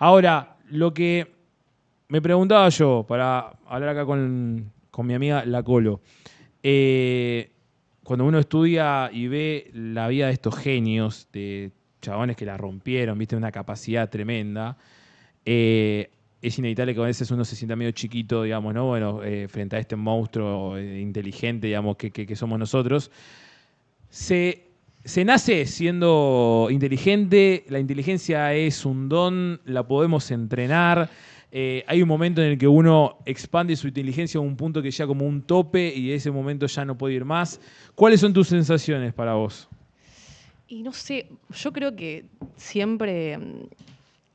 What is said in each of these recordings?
Ahora, lo que me preguntaba yo, para hablar acá con mi amiga La Colo, cuando uno estudia y ve la vida de estos genios, de chabones que la rompieron, viste, una capacidad tremenda, es inevitable que a veces uno se sienta medio chiquito, digamos, ¿no? Bueno, frente a este monstruo inteligente, digamos, que somos nosotros. Se nace siendo inteligente, la inteligencia es un don, la podemos entrenar. Hay un momento en el que uno expande su inteligencia a un punto que ya como un tope y de ese momento ya no puede ir más. ¿Cuáles son tus sensaciones para vos? Y no sé, yo creo que siempre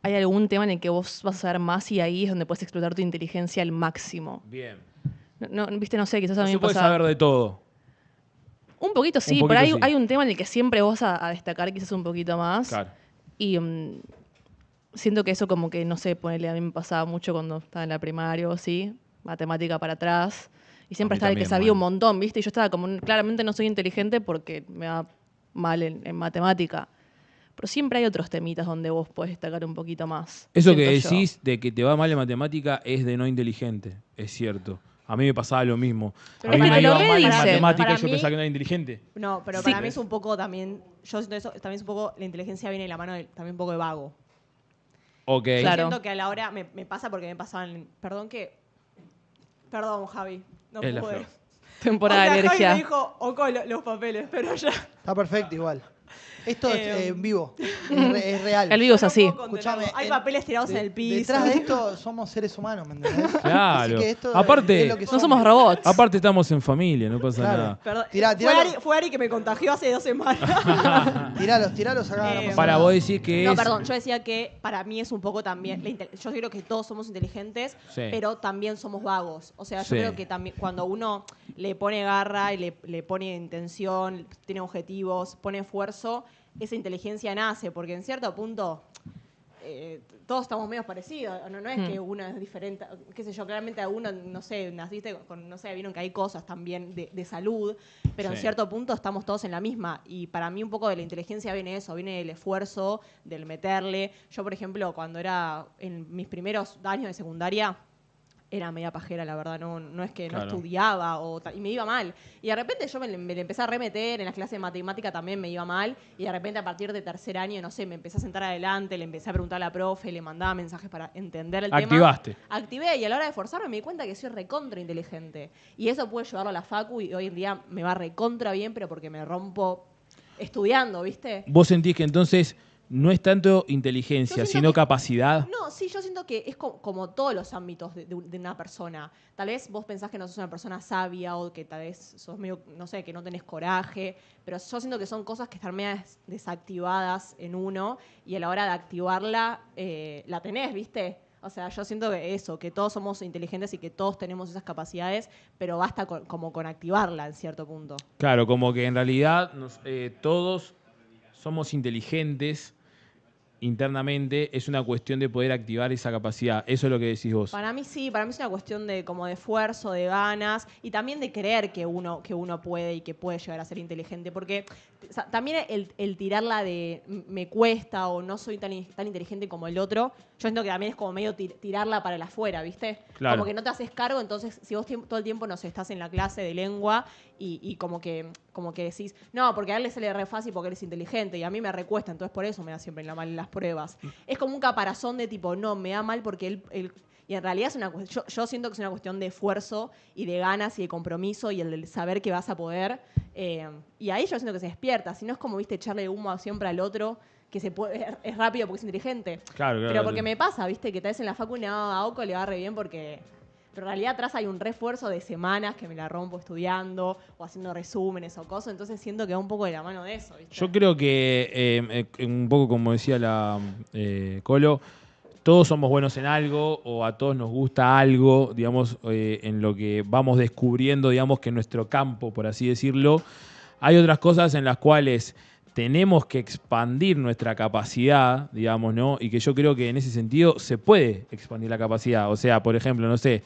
hay algún tema en el que vos vas a saber más y ahí es donde puedes explotar tu inteligencia al máximo. Bien. Viste, no sé, quizás a No mí se me puede pasa. saber de todo. Un poquito Un sí, pero poquito sí. hay un tema en el que siempre vos a destacar quizás un poquito más. Claro. Y siento que eso como que, no sé, ponerle a mí me pasaba mucho cuando estaba en la primaria o así, matemática para atrás. Y A siempre mí estaba el que también, sabía un mal. montón, ¿viste? Y yo estaba como, claramente no soy inteligente porque me va mal en matemática. Pero siempre hay otros temitas donde vos podés destacar un poquito más, Eso que siento yo. decís de que te va mal en matemática es de no inteligente, es cierto. A mí me pasaba lo mismo. A Pero mí es que me te lo iba mal en redicen. matemática y Para yo pensaba mí, que no era inteligente. no, pero Sí. para mí es un poco también, yo siento eso, también es un poco, la inteligencia viene de la mano también un poco de vago. Ok. Yo Claro. siento que a la hora, me pasa porque me pasaban, perdón Javi, no Es la pude. flor. Temporada o sea, de Javi alergia. me dijo, oco los papeles, pero ya. Está perfecto igual. Esto es en vivo. Es real. El vivo es no así. puedo contenerlo. Escuchame, Hay papeles tirados en el piso. Detrás de esto somos seres humanos, ¿me entendés? Así Claro. que esto Aparte, es lo que No somos robots. Aparte estamos en familia, no pasa Claro. nada. Perdón, Tiralo. fue Ari que me contagió hace 2 semanas. Tiralos acá. No pasa Para nada. vos decís que No, es... perdón, yo decía que para mí es un poco también, yo creo que todos somos inteligentes, Sí. pero también somos vagos. O sea, yo Sí. creo que también cuando uno le pone garra y le pone intención, tiene objetivos, pone esfuerzo, esa inteligencia nace, porque en cierto punto todos estamos medio parecidos. No es que uno es diferente, qué sé yo, claramente a uno, no sé, naciste con, no sé, vieron que hay cosas también de salud, pero en Sí. cierto punto estamos todos en la misma. Y para mí un poco de la inteligencia viene eso, viene del esfuerzo, del meterle. Yo, por ejemplo, cuando era en mis primeros años de secundaria, era media pajera, la verdad, no es que Claro. no estudiaba y me iba mal. Y de repente yo me le empecé a remeter, en las clases de matemática también me iba mal, y de repente a partir de tercer año, no sé, me empecé a sentar adelante, le empecé a preguntar a la profe, le mandaba mensajes para entender el Activaste. tema. Activé, y a la hora de esforzarme me di cuenta que soy recontra inteligente. Y eso pude llevarlo a la facu y hoy en día me va recontra bien, pero porque me rompo estudiando, ¿viste? Vos sentís que entonces no es tanto Yo inteligencia, siento sino que- capacidad. No, sí, yo siento que es como todos los ámbitos de una persona. Tal vez vos pensás que no sos una persona sabia o que tal vez sos medio, no sé, que no tenés coraje, pero yo siento que son cosas que están medio desactivadas en uno y a la hora de activarla la tenés, ¿viste? O sea, yo siento que eso, que todos somos inteligentes y que todos tenemos esas capacidades, pero basta como con activarla en cierto punto. Claro, como que en realidad todos somos inteligentes internamente, es una cuestión de poder activar esa capacidad. Eso es lo que decís vos. Para mí sí, para mí es una cuestión de como de esfuerzo, de ganas y también de creer que uno puede y que puede llegar a ser inteligente, porque también el tirarla de me cuesta o no soy tan inteligente como el otro, yo siento que también es como medio tirarla para el afuera, ¿viste? Claro. Como que no te haces cargo, entonces si vos todo el tiempo no sé, estás en la clase de lengua y como que decís, no, porque a él le sale re fácil porque él es inteligente y a mí me recuesta, entonces por eso me da siempre mal en las pruebas. Es como un caparazón de tipo, no, me da mal porque él y en realidad es una yo siento que es una cuestión de esfuerzo y de ganas y de compromiso y el de saber que vas a poder. Y ahí yo siento que se despierta. Si no es como, viste, echarle humo siempre al otro, que es rápido porque es inteligente. Claro, Pero porque me pasa, viste, que tal vez en la facu a Oco le va re bien porque... Pero en realidad atrás hay un refuerzo de semanas que me la rompo estudiando o haciendo resúmenes o cosas. Entonces siento que va un poco de la mano de eso, ¿viste? Yo creo que, un poco como decía la Colo, todos somos buenos en algo o a todos nos gusta algo, digamos, en lo que vamos descubriendo, digamos, que en nuestro campo, por así decirlo, hay otras cosas en las cuales tenemos que expandir nuestra capacidad, digamos, ¿no? Y que yo creo que en ese sentido se puede expandir la capacidad. O sea, por ejemplo, no sé,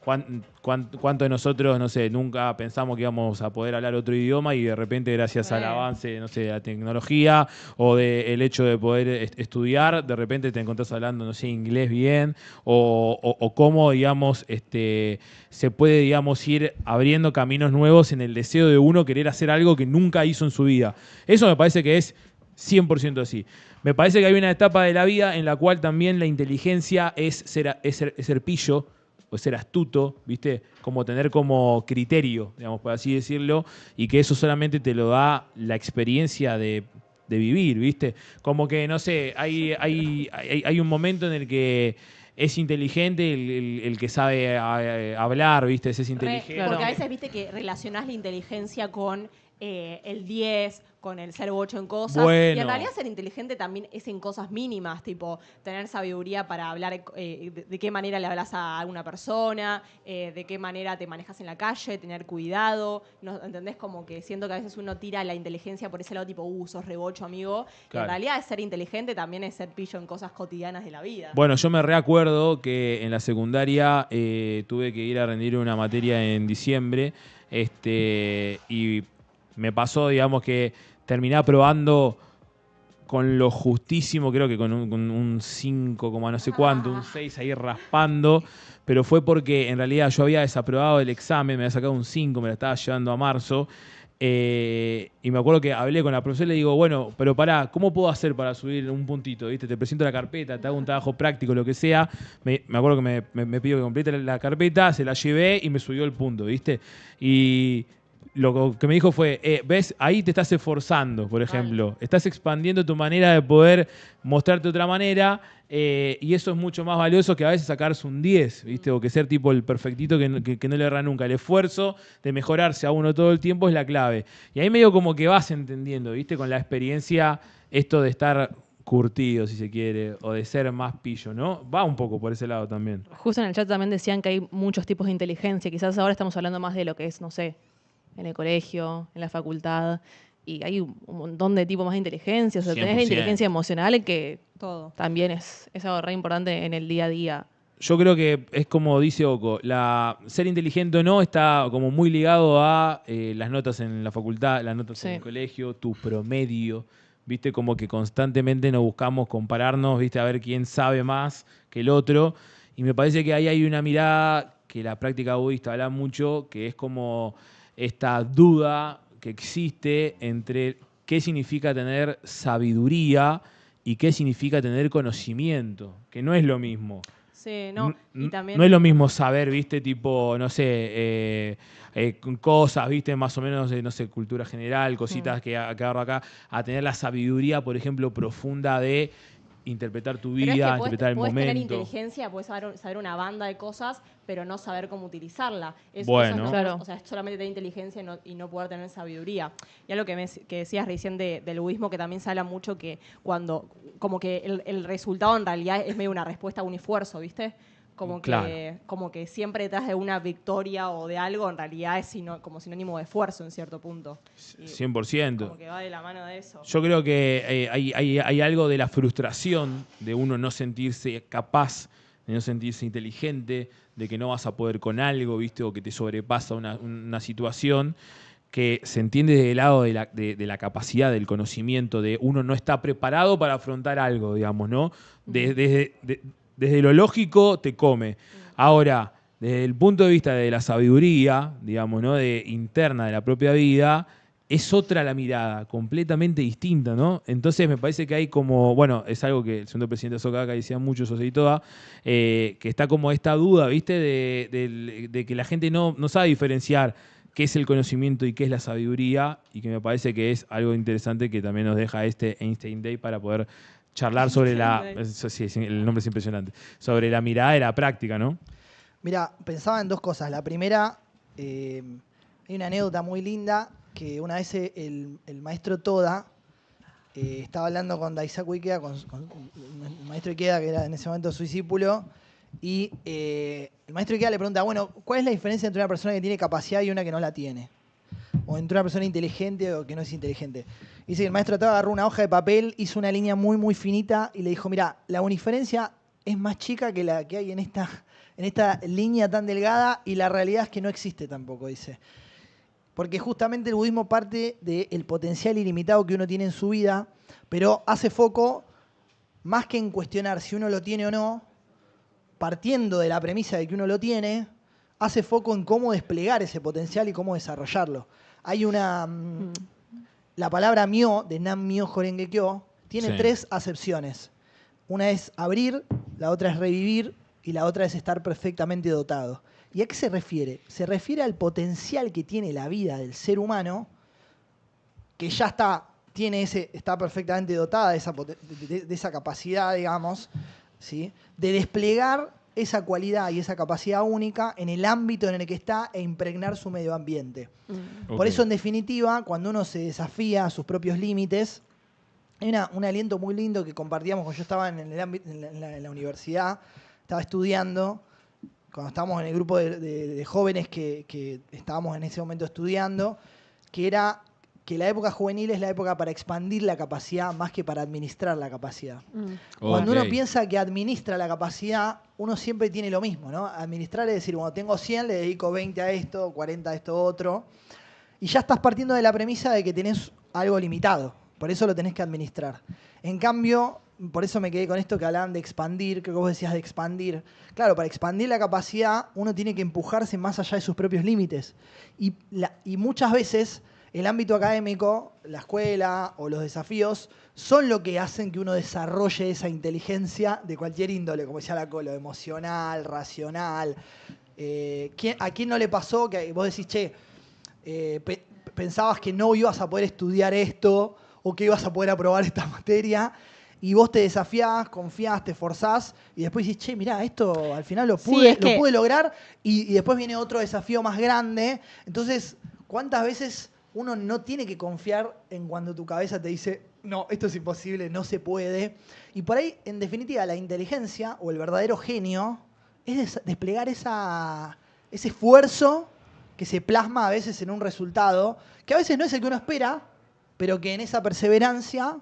¿Cuánto de nosotros, no sé, nunca pensamos que íbamos a poder hablar otro idioma y de repente gracias al avance, no sé, de la tecnología o del hecho de poder estudiar, de repente te encontrás hablando, no sé, inglés bien o cómo, digamos, se puede, digamos, ir abriendo caminos nuevos en el deseo de uno querer hacer algo que nunca hizo en su vida. Eso me parece que es 100% así. Me parece que hay una etapa de la vida en la cual también la inteligencia es ser pillo, o ser astuto, ¿viste? Como tener como criterio, digamos, por así decirlo, y que eso solamente te lo da la experiencia de vivir, ¿viste? Como que, no sé, hay un momento en el que es inteligente el que sabe hablar, ¿viste? Es inteligente. Porque a veces viste que relacionás la inteligencia con el 10, con el ser bocho en cosas. Bueno. Y en realidad ser inteligente también es en cosas mínimas, tipo tener sabiduría para hablar, de qué manera le hablas a alguna persona, de qué manera te manejas en la calle, tener cuidado. ¿No? ¿Entendés? Como que siento que a veces uno tira la inteligencia por ese lado, tipo, sos rebocho, amigo. Claro. En realidad ser inteligente también es ser pillo en cosas cotidianas de la vida. Bueno, yo me reacuerdo que en la secundaria tuve que ir a rendir una materia en diciembre y me pasó, digamos, que terminé aprobando con lo justísimo, creo que con un 5, no sé cuánto, un 6 ahí raspando, pero fue porque en realidad yo había desaprobado el examen, me había sacado un 5, me lo estaba llevando a marzo, y me acuerdo que hablé con la profesora y le digo, bueno, pero pará, ¿cómo puedo hacer para subir un puntito? ¿Viste? Te presento la carpeta, te hago un trabajo práctico, lo que sea. Me acuerdo que me pidió que complete la carpeta, se la llevé y me subió el punto, ¿viste? Y lo que me dijo fue, ves, ahí te estás esforzando, por ejemplo. Estás expandiendo tu manera de poder mostrarte de otra manera y eso es mucho más valioso que a veces sacarse un 10, ¿viste? O que ser tipo el perfectito que no le erra nunca. El esfuerzo de mejorarse a uno todo el tiempo es la clave. Y ahí medio como que vas entendiendo, ¿viste? Con la experiencia esto de estar curtido, si se quiere, o de ser más pillo, ¿no? Va un poco por ese lado también. Justo en el chat también decían que hay muchos tipos de inteligencia. Quizás ahora estamos hablando más de lo que es, no sé, en el colegio, en la facultad, y hay un montón de tipos más de inteligencia. O sea, tenés la 100%. inteligencia emocional que Todo. también es algo re importante en el día a día. Yo creo que es como dice Oco, ser inteligente o no está como muy ligado a las notas en la facultad, las notas en el colegio, tu promedio, ¿viste? Como que constantemente nos buscamos compararnos, ¿viste? A ver quién sabe más que el otro. Y me parece que ahí hay una mirada que la práctica budista habla mucho, que es como esta duda que existe entre qué significa tener sabiduría y qué significa tener conocimiento, que no es lo mismo. Sí, no. Y también No es lo mismo saber, viste, tipo, no sé, cosas, viste, más o menos, no sé, cultura general, cositas que agarro acá, a tener la sabiduría, por ejemplo, profunda de interpretar tu vida, pero es que interpretar el podés momento. tener inteligencia, podés saber una banda de cosas, pero no saber cómo utilizarla. Bueno. Eso Claro. o sea, es solamente tener inteligencia y no poder tener sabiduría. Y algo que decías recién del budismo, que también se habla mucho que como que el resultado en realidad es medio una respuesta a un esfuerzo, ¿viste? Como que siempre detrás de una victoria o de algo, en realidad es como sinónimo de esfuerzo en cierto punto. Y 100%. como que va de la mano de eso. Yo creo que hay algo de la frustración de uno no sentirse capaz, de no sentirse inteligente, de que no vas a poder con algo, ¿viste? O que te sobrepasa una situación, que se entiende desde el lado de la capacidad, del conocimiento, de uno no está preparado para afrontar algo, digamos, ¿no? Desde lo lógico te come. Ahora, desde el punto de vista de la sabiduría, digamos, ¿no? Interna de la propia vida, es otra la mirada, completamente distinta, ¿no? Entonces me parece que hay como, bueno, es algo que el segundo presidente Socaca decía mucho, Soseitoa, que está como esta duda, ¿viste? De que la gente no sabe diferenciar qué es el conocimiento y qué es la sabiduría, y que me parece que es algo interesante que también nos deja este Einstein Day para poder charlar sobre el nombre es impresionante, sobre la mirada de la práctica, ¿no? Mira, pensaba en dos cosas. La primera, hay una anécdota muy linda que una vez el maestro Toda estaba hablando con Daisaku Ikeda, con el maestro Ikeda, que era en ese momento su discípulo, y el maestro Ikeda le pregunta, bueno, ¿cuál es la diferencia entre una persona que tiene capacidad y una que no la tiene? O entre una persona inteligente o que no es inteligente. Dice que el maestro Toda agarró una hoja de papel, hizo una línea muy, muy finita y le dijo, mira, la diferencia es más chica que la que hay en esta línea tan delgada y la realidad es que no existe tampoco, dice. Porque justamente el budismo parte del potencial ilimitado que uno tiene en su vida, pero hace foco más que en cuestionar si uno lo tiene o no, partiendo de la premisa de que uno lo tiene, hace foco en cómo desplegar ese potencial y cómo desarrollarlo. Hay la palabra myo, de Nam Myo Horenge Kyo, tiene 3 acepciones. Una es abrir, la otra es revivir y la otra es estar perfectamente dotado. ¿Y a qué se refiere? Se refiere al potencial que tiene la vida del ser humano, que ya está perfectamente dotada de esa capacidad, digamos, ¿sí? De desplegar esa cualidad y esa capacidad única en el ámbito en el que está e impregnar su medio ambiente. Por eso, en definitiva, cuando uno se desafía a sus propios límites, hay un aliento muy lindo que compartíamos cuando yo estaba en la universidad, estaba estudiando, cuando estábamos en el grupo de jóvenes que estábamos en ese momento estudiando, que era que la época juvenil es la época para expandir la capacidad más que para administrar la capacidad. Cuando uno piensa que administra la capacidad, uno siempre tiene lo mismo, ¿no? Administrar es decir, bueno, tengo 100, le dedico 20 a esto, 40 a esto otro, y ya estás partiendo de la premisa de que tenés algo limitado, por eso lo tenés que administrar. En cambio, por eso me quedé con esto que hablaban de expandir, que vos decías de expandir. Claro, para expandir la capacidad, uno tiene que empujarse más allá de sus propios límites. Y muchas veces el ámbito académico, la escuela o los desafíos son lo que hacen que uno desarrolle esa inteligencia de cualquier índole, como decía la Colo, emocional, racional. ¿A quién no le pasó que vos decís, che, pensabas que no ibas a poder estudiar esto o que ibas a poder aprobar esta materia y vos te desafiás, confiás, te esforzás y después decís, che, mirá, esto al final lo pude lograr y después viene otro desafío más grande. Entonces, ¿cuántas veces uno no tiene que confiar en cuando tu cabeza te dice, no, esto es imposible, no se puede? Y por ahí, en definitiva, la inteligencia o el verdadero genio es desplegar ese esfuerzo que se plasma a veces en un resultado, que a veces no es el que uno espera, pero que en esa perseverancia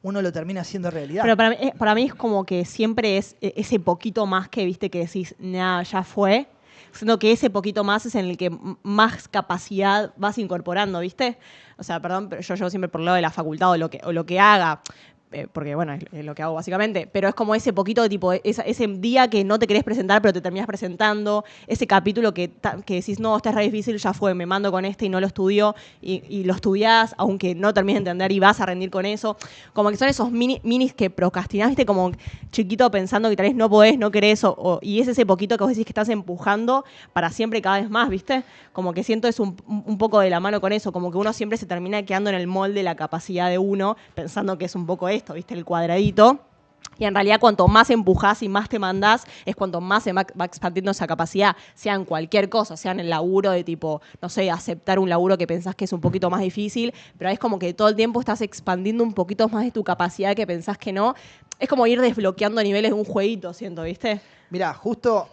uno lo termina haciendo realidad. Pero para mí es como que siempre es ese poquito más que, viste, que decís, nada, ya fue, sino que ese poquito más es en el que más capacidad vas incorporando, ¿viste? O sea, perdón, pero yo llevo siempre por el lado de la facultad o lo que haga, porque, bueno, es lo que hago básicamente, pero es como ese poquito de tipo, ese día que no te querés presentar, pero te terminás presentando, ese capítulo que decís, no, este es re difícil, ya fue, me mando con este y no lo estudio, y lo estudiás, aunque no termines de entender y vas a rendir con eso. Como que son esos minis que procrastinás, ¿viste? Como chiquito pensando que tal vez no podés, no querés, y es ese poquito que vos decís que estás empujando para siempre cada vez más, ¿viste? Como que siento es un poco de la mano con eso, como que uno siempre se termina quedando en el molde de la capacidad de uno, pensando que es un poco esto, ¿viste? El cuadradito. Y en realidad cuanto más empujás y más te mandás, es cuanto más se va expandiendo esa capacidad, sea en cualquier cosa, sea en el laburo de tipo, no sé, aceptar un laburo que pensás que es un poquito más difícil, pero es como que todo el tiempo estás expandiendo un poquito más de tu capacidad que pensás que no. Es como ir desbloqueando niveles de un jueguito, siento, ¿viste? Mirá, justo,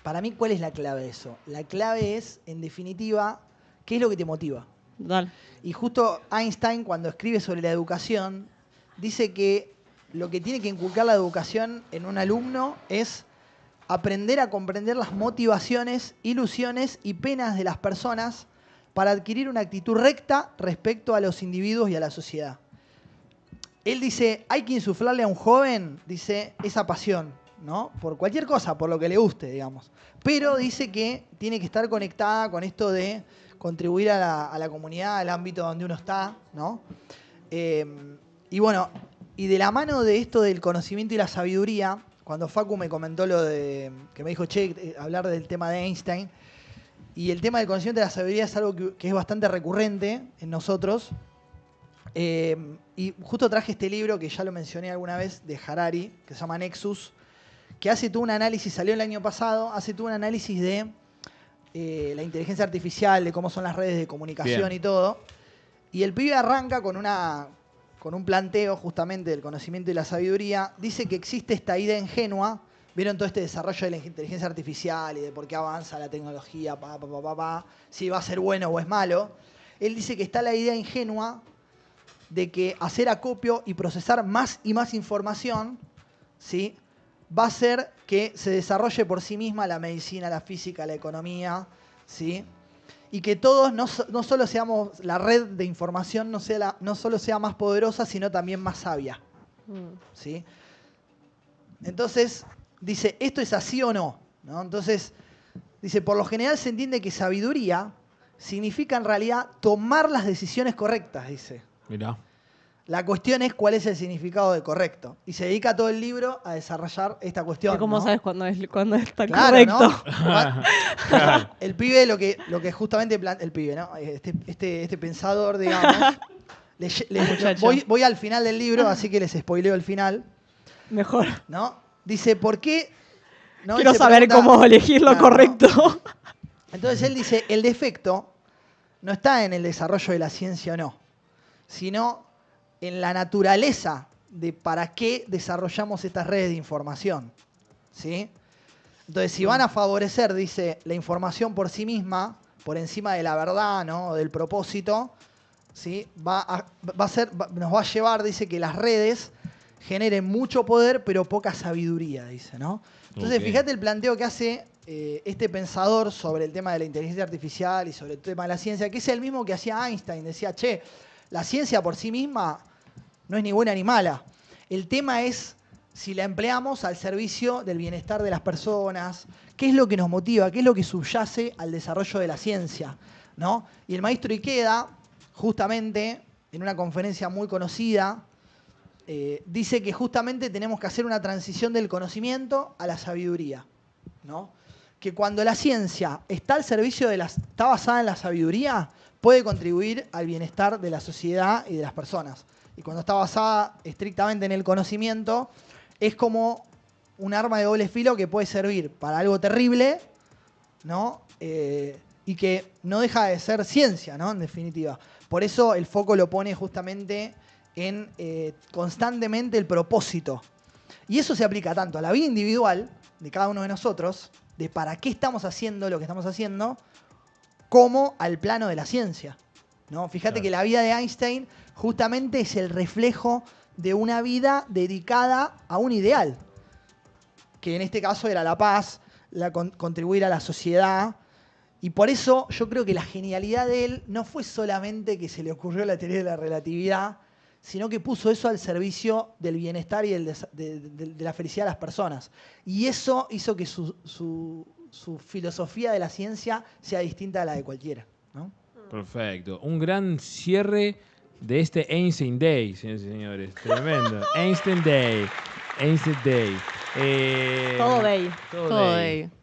para mí, ¿cuál es la clave de eso? La clave es, en definitiva, ¿qué es lo que te motiva? Dale. Y justo Einstein, cuando escribe sobre la educación, dice que lo que tiene que inculcar la educación en un alumno es aprender a comprender las motivaciones, ilusiones y penas de las personas para adquirir una actitud recta respecto a los individuos y a la sociedad. Él dice, hay que insuflarle a un joven, dice, esa pasión, ¿no? Por cualquier cosa, por lo que le guste, digamos. Pero dice que tiene que estar conectada con esto de contribuir a la comunidad, al ámbito donde uno está, ¿no? Y bueno, y de la mano de esto del conocimiento y la sabiduría, cuando Facu me comentó lo de, que me dijo, che, hablar del tema de Einstein, y el tema del conocimiento y la sabiduría es algo que es bastante recurrente en nosotros. Y justo traje este libro, que ya lo mencioné alguna vez, de Harari, que se llama Nexus, que hace todo un análisis, salió el año pasado, hace todo un análisis de la inteligencia artificial, de cómo son las redes de comunicación. Bien. Y todo. Y el pibe arranca con un planteo justamente del conocimiento y la sabiduría. Dice que existe esta idea ingenua. ¿Vieron todo este desarrollo de la inteligencia artificial y de por qué avanza la tecnología, si va a ser bueno o es malo? Él dice que está la idea ingenua de que hacer acopio y procesar más y más información, ¿sí?, va a hacer que se desarrolle por sí misma la medicina, la física, la economía, ¿sí? Y que todos no solo seamos, la red de información no solo sea más poderosa, sino también más sabia, ¿sí? Entonces, dice, ¿esto es así o no? ¿No? Entonces, dice, por lo general se entiende que sabiduría significa en realidad tomar las decisiones correctas, dice. Mirá. La cuestión es cuál es el significado de correcto. Y se dedica todo el libro a desarrollar esta cuestión. ¿Cómo ¿no? sabes cuándo es tan Claro, correcto? ¿no? Claro. El pibe, lo que justamente el pibe, ¿no? Este pensador, digamos. Muchacho. Voy al final del libro, así que les spoileo el final. Mejor. ¿No? Dice, ¿por qué? ¿No? Quiero Y se saber pregunta- cómo elegir lo Claro, ¿no? correcto. Entonces él dice, el defecto no está en el desarrollo de la ciencia o no, sino en la naturaleza de para qué desarrollamos estas redes de información. ¿Sí? Entonces, si van a favorecer, dice, la información por sí misma, por encima de la verdad, ¿no? O del propósito, ¿sí? Nos va a llevar, dice, que las redes generen mucho poder, pero poca sabiduría, dice, ¿no? Entonces, Ok. fíjate el planteo que hace este pensador sobre el tema de la inteligencia artificial y sobre el tema de la ciencia, que es el mismo que hacía Einstein. Decía, che, la ciencia por sí misma no es ni buena ni mala. El tema es si la empleamos al servicio del bienestar de las personas, qué es lo que nos motiva, qué es lo que subyace al desarrollo de la ciencia, ¿no? Y el maestro Ikeda, justamente, en una conferencia muy conocida, dice que justamente tenemos que hacer una transición del conocimiento a la sabiduría, ¿no? Que cuando la ciencia está al servicio está basada en la sabiduría, puede contribuir al bienestar de la sociedad y de las personas. Y cuando está basada estrictamente en el conocimiento, es como un arma de doble filo que puede servir para algo terrible, ¿no? Y que no deja de ser ciencia, ¿no? En definitiva. Por eso el foco lo pone justamente en constantemente el propósito. Y eso se aplica tanto a la vida individual de cada uno de nosotros, de para qué estamos haciendo lo que estamos haciendo, como al plano de la ciencia, ¿no? Fíjate Claro. que la vida de Einstein justamente es el reflejo de una vida dedicada a un ideal, que en este caso era la paz, contribuir a la sociedad. Y por eso yo creo que la genialidad de él no fue solamente que se le ocurrió la teoría de la relatividad, sino que puso eso al servicio del bienestar y de la felicidad de las personas. Y eso hizo que su filosofía de la ciencia sea distinta a la de cualquiera, ¿no? Perfecto. Un gran cierre de este Einstein Day, señores y señores. Tremendo. Einstein Day. Einstein Day. Todo day. Todo day.